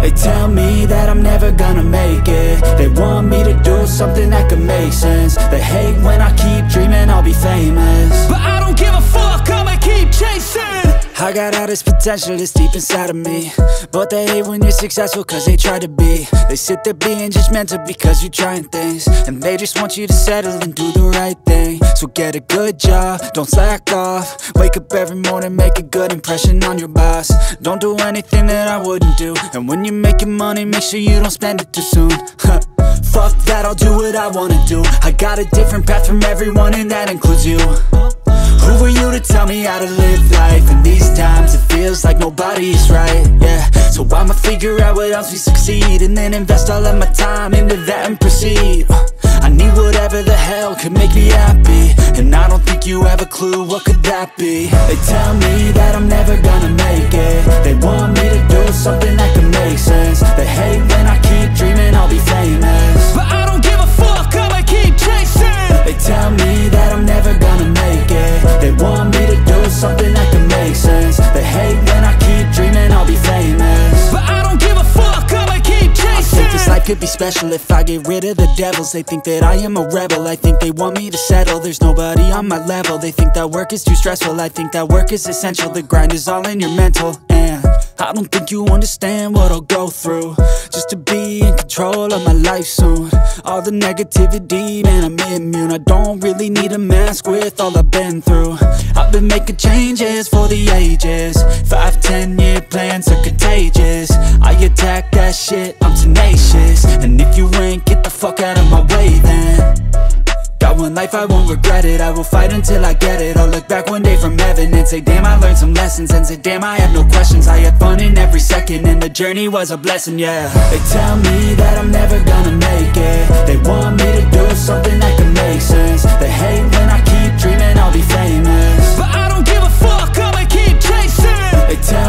They tell me that I'm never gonna make it. They want me to do something that could make sense. They hate when I keep dreaming I'll be famous, but I don't give a fuck, I'ma keep chasing. I got all this potential that's deep inside of me, but they hate when you're successful cause they try to be. They sit there being judgmental because you're trying things, and they just want you to settle and do the right thing. So get a good job, don't slack off. Wake up every morning, make a good impression on your boss. Don't do anything that I wouldn't do, and when you're making money, make sure you don't spend it too soon. Fuck that, I'll do what I wanna do. I got a different path from everyone, and that includes you. Who are you to tell me how to live life? In these times it feels like nobody is right, yeah. So I'ma figure out what else we succeed, and then invest all of my time into that and proceed. I need whatever the hell could make me happy, and I don't think you have a clue what could that be. They tell me that I'm never gonna make it. They want me to do something that can make sense. They hate when I keep dreaming I'll be famous, but I don't give a fuck, I'ma keep chasing. They tell me that I'm never gonna make it. They want me to do something that can make sense. They hate when I keep dreaming I'll be famous, but I don't give a fuck, I'ma keep chasing. I think this life could be special if I get rid of the devils. They think that I am a rebel, I think they want me to settle. There's nobody on my level, they think that work is too stressful. I think that work is essential, the grind is all in your mental. And I don't think you understand what I'll go through just to be in control of my life soon. All the negativity, man, I'm immune. I don't really need a mask with all I've been through. I've been making changes for the ages. 5-10 year plans are contagious. I attack that shit, I'm tenacious. And if you ain't, get the fuck out of my way then. Got one life, I won't regret it. I will fight until I get it. I'll look back one day from heaven and say damn, I learned some lessons. And say damn, I have no questions. I had fun in every second, and the journey was a blessing, yeah. They tell me that I'm never gonna make it. They want me to do something that can make sense. They hate when I keep dreaming I'll be famous, but I don't give a fuck, I'ma keep chasing. They tell